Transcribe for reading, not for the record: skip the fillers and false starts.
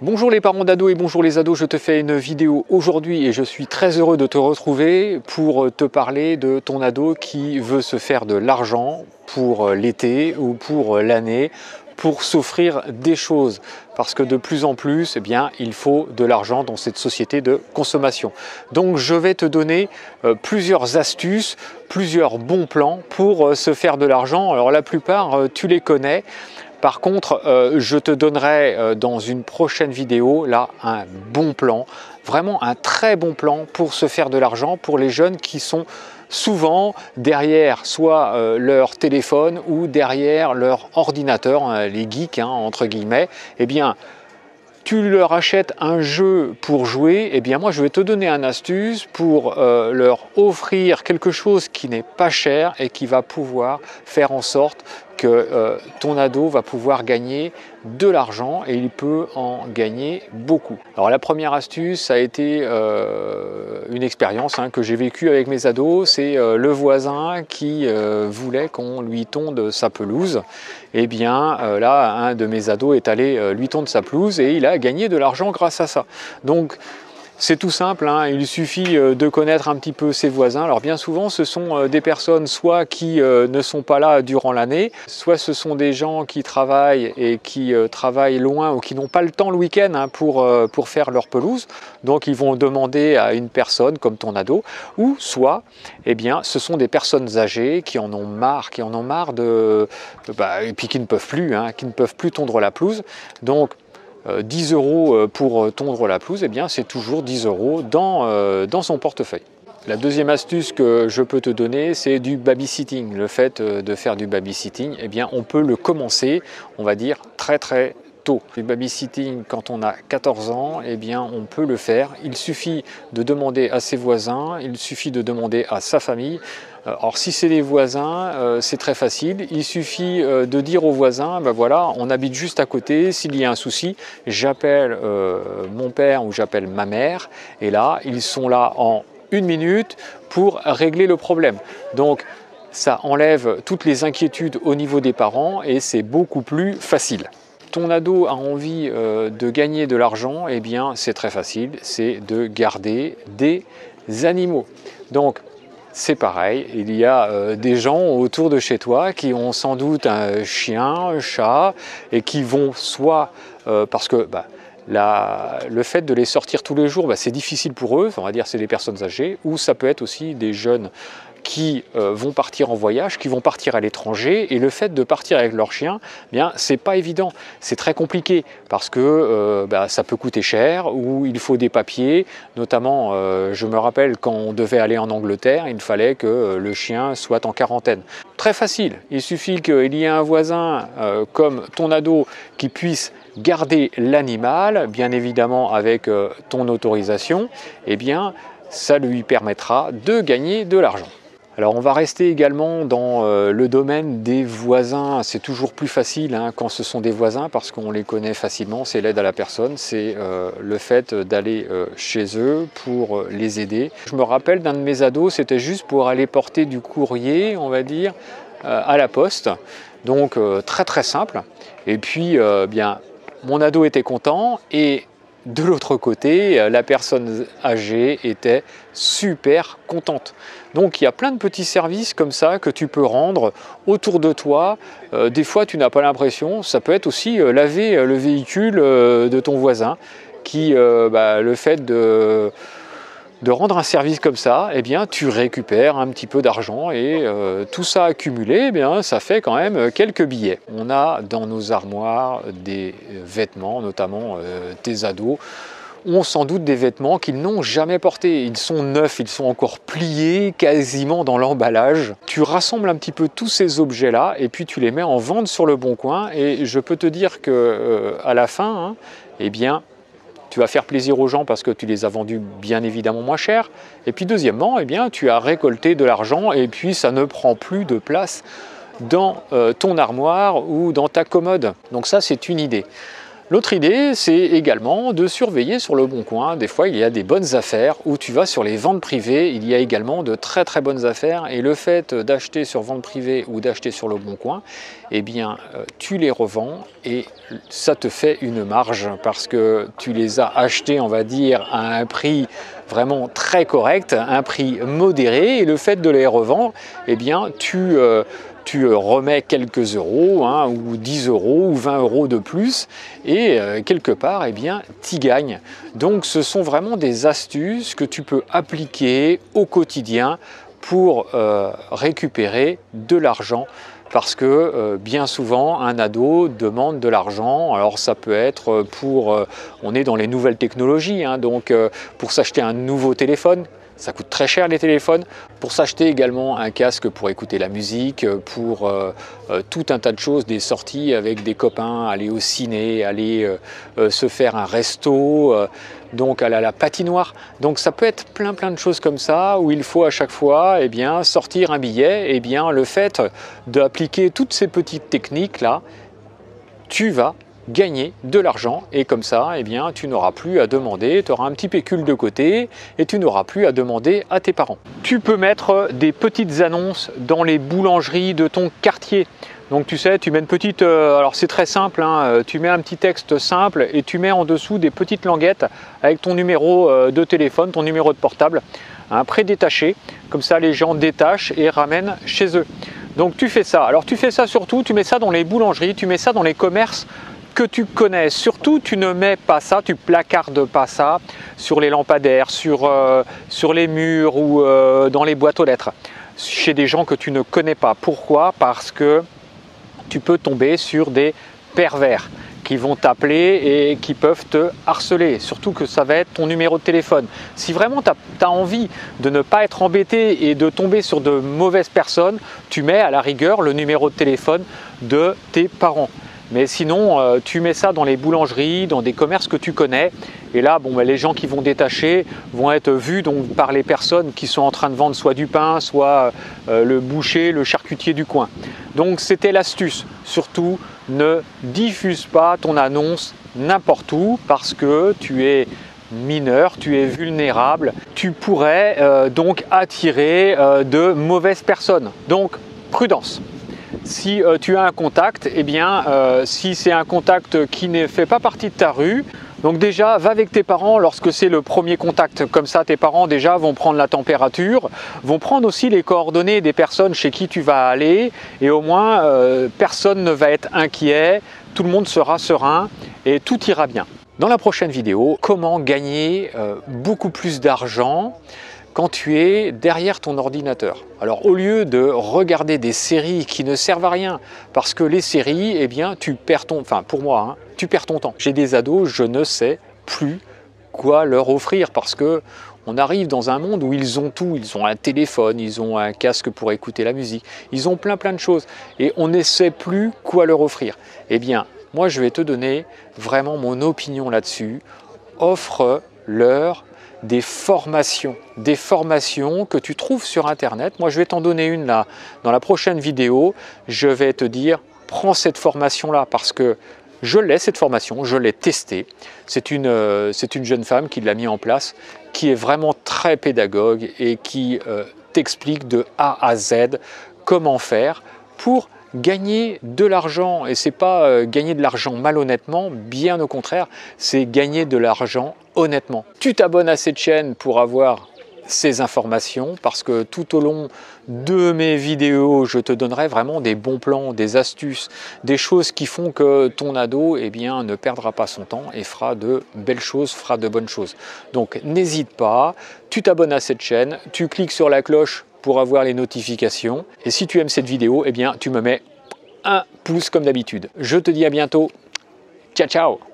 Bonjour les parents d'ados et bonjour les ados, je te fais une vidéo aujourd'hui et je suis très heureux de te retrouver pour te parler de ton ado qui veut se faire de l'argent pour l'été ou pour l'année, pour s'offrir des choses. Parce que de plus en plus, il faut de l'argent dans cette société de consommation. Donc je vais te donner plusieurs astuces, plusieurs bons plans pour se faire de l'argent. Alors la plupart, tu les connais. Par contre, je te donnerai dans une prochaine vidéo là un bon plan, vraiment un très bon plan pour se faire de l'argent pour les jeunes qui sont souvent derrière soit leur téléphone ou derrière leur ordinateur, les geeks entre guillemets. Tu leur achètes un jeu pour jouer, moi je vais te donner une astuce pour leur offrir quelque chose qui n'est pas cher et qui va pouvoir faire en sorte que ton ado va pouvoir gagner de l'argent et il peut en gagner beaucoup. Alors la première astuce, ça a été une expérience que j'ai vécue avec mes ados, c'est le voisin qui voulait qu'on lui tonde sa pelouse. Là, un de mes ados est allé lui tondre sa pelouse et il a gagné de l'argent grâce à ça. Donc c'est tout simple, il suffit de connaître un petit peu ses voisins. Alors bien souvent ce sont des personnes soit qui ne sont pas là durant l'année, soit ce sont des gens qui travaillent et qui travaillent loin ou qui n'ont pas le temps le week-end pour faire leur pelouse. Donc ils vont demander à une personne comme ton ado, ou soit ce sont des personnes âgées qui en ont marre, et puis qui ne peuvent plus tondre la pelouse. Donc 10 € pour tondre la pelouse, c'est toujours 10 € dans son portefeuille. La deuxième astuce que je peux te donner, c'est du babysitting. Le fait de faire du babysitting, on peut le commencer, on va dire, très tôt. Le babysitting, quand on a 14 ans, on peut le faire. Il suffit de demander à ses voisins, il suffit de demander à sa famille. Alors si c'est les voisins, c'est très facile, il suffit de dire aux voisins, voilà, on habite juste à côté, s'il y a un souci, j'appelle mon père ou j'appelle ma mère, et là, ils sont là en 1 minute pour régler le problème. Donc ça enlève toutes les inquiétudes au niveau des parents et c'est beaucoup plus facile. Ton ado a envie de gagner de l'argent, c'est très facile, c'est de garder des animaux. Donc c'est pareil, il y a des gens autour de chez toi qui ont sans doute un chien, un chat, et qui vont soit parce que le fait de les sortir tous les jours, c'est difficile pour eux, on va dire c'est des personnes âgées, ou ça peut être aussi des jeunes qui vont partir en voyage, qui vont partir à l'étranger, et le fait de partir avec leur chien, c'est pas évident, c'est très compliqué parce que ça peut coûter cher, ou il faut des papiers, notamment je me rappelle quand on devait aller en Angleterre, il fallait que le chien soit en quarantaine. Très facile, il suffit qu'il y ait un voisin comme ton ado qui puisse garder l'animal, bien évidemment avec ton autorisation, ça lui permettra de gagner de l'argent. Alors on va rester également dans le domaine des voisins. C'est toujours plus facile quand ce sont des voisins parce qu'on les connaît facilement, c'est l'aide à la personne, c'est le fait d'aller chez eux pour les aider. Je me rappelle d'un de mes ados, c'était juste pour aller porter du courrier, on va dire, à la poste. Donc très simple. Et puis mon ado était content et de l'autre côté, la personne âgée était super contente. Donc il y a plein de petits services comme ça que tu peux rendre autour de toi. Des fois tu n'as pas l'impression, ça peut être aussi laver le véhicule de ton voisin qui, le fait de rendre un service comme ça, tu récupères un petit peu d'argent et tout ça accumulé, ça fait quand même quelques billets. On a dans nos armoires des vêtements, notamment tes ados, ont sans doute des vêtements qu'ils n'ont jamais portés. Ils sont neufs, ils sont encore pliés quasiment dans l'emballage. Tu rassembles un petit peu tous ces objets-là et puis tu les mets en vente sur le bon coin et je peux te dire que à la fin, tu vas faire plaisir aux gens parce que tu les as vendus bien évidemment moins cher. Et puis deuxièmement, tu as récolté de l'argent et puis ça ne prend plus de place dans ton armoire ou dans ta commode. Donc ça, c'est une idée. L'autre idée, c'est également de surveiller sur le Bon Coin. Des fois, il y a des bonnes affaires où tu vas sur les ventes privées. Il y a également de très très bonnes affaires. Et le fait d'acheter sur vente privée ou d'acheter sur le Bon Coin, eh bien, tu les revends et ça te fait une marge parce que tu les as achetés, on va dire, à un prix vraiment très correct, un prix modéré. Et le fait de les revendre, eh bien, tu remets quelques euros, hein, ou 10 euros ou 20 euros de plus et quelque part, eh bien, tu gagnes. Donc ce sont vraiment des astuces que tu peux appliquer au quotidien pour récupérer de l'argent. Parce que bien souvent, un ado demande de l'argent. Alors ça peut être pour, on est dans les nouvelles technologies, hein, donc pour s'acheter un nouveau téléphone. Ça coûte très cher les téléphones, pour s'acheter également un casque pour écouter la musique, pour tout un tas de choses, des sorties avec des copains, aller au ciné, aller se faire un resto, donc aller à la patinoire. Donc ça peut être plein de choses comme ça où il faut à chaque fois eh bien, sortir un billet. Et bien le fait d'appliquer toutes ces petites techniques là, tu vas gagner de l'argent et comme ça, eh bien, tu n'auras plus à demander, tu auras un petit pécule de côté et tu n'auras plus à demander à tes parents. Tu peux mettre des petites annonces dans les boulangeries de ton quartier. Donc tu sais, tu mets une petite, alors c'est très simple, hein, tu mets un petit texte simple et tu mets en dessous des petites languettes avec ton numéro de téléphone, ton numéro de portable, hein, prédétaché, comme ça les gens détachent et ramènent chez eux. Donc tu fais ça. Alors tu fais ça surtout, tu mets ça dans les boulangeries, tu mets ça dans les commerces que tu connais. Surtout, tu ne mets pas ça, tu placardes pas ça sur les lampadaires, sur les murs ou dans les boîtes aux lettres, chez des gens que tu ne connais pas. Pourquoi? Parce que tu peux tomber sur des pervers qui vont t'appeler et qui peuvent te harceler, surtout que ça va être ton numéro de téléphone. Si vraiment tu as envie de ne pas être embêté et de tomber sur de mauvaises personnes, tu mets à la rigueur le numéro de téléphone de tes parents. Mais sinon, tu mets ça dans les boulangeries, dans des commerces que tu connais. Et là, bon, les gens qui vont détacher vont être vus donc, par les personnes qui sont en train de vendre soit du pain, soit le boucher, le charcutier du coin. Donc c'était l'astuce. Surtout, ne diffuse pas ton annonce n'importe où parce que tu es mineur, tu es vulnérable. Tu pourrais donc attirer de mauvaises personnes. Donc prudence. Si tu as un contact, eh bien, si c'est un contact qui ne fait pas partie de ta rue, donc déjà, va avec tes parents lorsque c'est le premier contact. Comme ça, tes parents déjà vont prendre la température, vont prendre aussi les coordonnées des personnes chez qui tu vas aller et au moins, personne ne va être inquiet, tout le monde sera serein et tout ira bien. Dans la prochaine vidéo, comment gagner beaucoup plus d'argent quand tu es derrière ton ordinateur. Alors au lieu de regarder des séries qui ne servent à rien, parce que les séries, eh bien tu perds ton, enfin pour moi, hein, tu perds ton temps. J'ai des ados, je ne sais plus quoi leur offrir parce que on arrive dans un monde où ils ont tout, ils ont un téléphone, ils ont un casque pour écouter la musique, ils ont plein de choses et on ne sait plus quoi leur offrir. Eh bien, moi je vais te donner vraiment mon opinion là-dessus. Offre-leur des formations que tu trouves sur internet. Moi je vais t'en donner une là dans la prochaine vidéo. Je vais te dire prends cette formation là parce que je l'ai cette formation, je l'ai testée. C'est une jeune femme qui l'a mis en place, qui est vraiment très pédagogue et qui t'explique de A à Z comment faire pour gagner de l'argent. Et c'est pas gagner de l'argent malhonnêtement, bien au contraire, c'est gagner de l'argent honnêtement. Tu t'abonnes à cette chaîne pour avoir ces informations parce que tout au long de mes vidéos, je te donnerai vraiment des bons plans, des astuces, des choses qui font que ton ado eh bien, ne perdra pas son temps et fera de belles choses, fera de bonnes choses. Donc n'hésite pas, tu t'abonnes à cette chaîne, tu cliques sur la cloche pour avoir les notifications et si tu aimes cette vidéo, eh bien, tu me mets un pouce comme d'habitude. Je te dis à bientôt, ciao ciao.